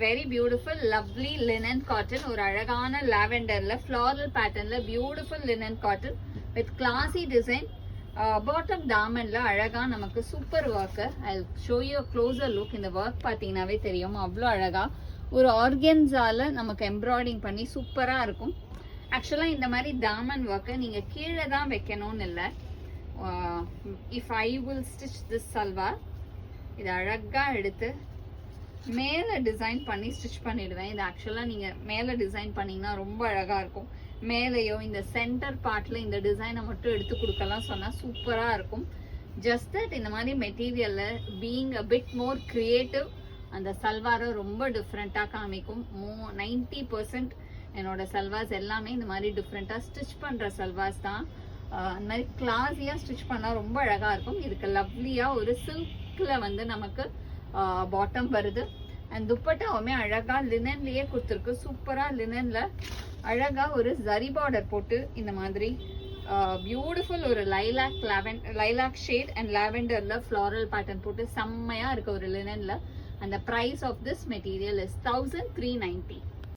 Very beautiful lovely linen cotton. ஒரு அழகான லாவெண்டர்ல ஃப்ளாரல் பேட்டர்ன்ல beautiful linen cotton with classy design. Bottom டாமன்ல அழகா நமக்கு super work. I show you closer look. இந்த ஒர்க் பார்த்தீங்கன்னாவே தெரியும் அவ்வளோ அழகா ஒரு ஆர்கன்ஸால நமக்கு எம்ப்ராய்டிங் பண்ணி சூப்பரா இருக்கும். ஆக்சுவலா இந்த மாதிரி டாமன் ஒர்க்கை நீங்க கீழே தான் வைக்கணும்னு இல்லை. If I will stitch this salwar, இது அழகா எடுத்து மேலே டிசைன் பண்ணி ஸ்டிச் பண்ணிடுவேன். இது ஆக்சுவலாக நீங்கள் மேலே டிசைன் பண்ணிங்கன்னா ரொம்ப அழகாக இருக்கும். மேலேயோ இந்த சென்டர் பார்ட்டில் இந்த டிசைனை மட்டும் எடுத்து கொடுக்கலாம் சொன்னால் சூப்பராக இருக்கும். ஜஸ்ட் தட் இந்த மாதிரி மெட்டீரியலில் being a bit more creative அந்த சல்வாரை ரொம்ப டிஃப்ரெண்ட்டாக காமிக்கும். 90% என்னோட சல்வார்ஸ் எல்லாமே இந்த மாதிரி டிஃப்ரெண்ட்டாக ஸ்டிச் பண்ணுற சல்வார்ஸ் தான். அந்த மாதிரி கிளாஸியாக ஸ்டிச் பண்ணால் ரொம்ப அழகாக இருக்கும். இதுக்கு லவ்லியாக ஒரு சில்கில் வந்து நமக்கு பாட்டம் வருது. அண்ட் துப்பட்டாவுமே அழகா லினன்லயே கொடுத்துருக்கு. சூப்பரா லினன்ல அழகா ஒரு ஜரி பார்டர் போட்டு இந்த மாதிரி பியூட்டிஃபுல் ஒரு லைலாக் ஷேட் அண்ட் லாவெண்டர்ல ஃப்ளாரல் பேட்டர்ன் போட்டு செம்மையா இருக்கு ஒரு லினன்ல. அந்த price of this material is 1390.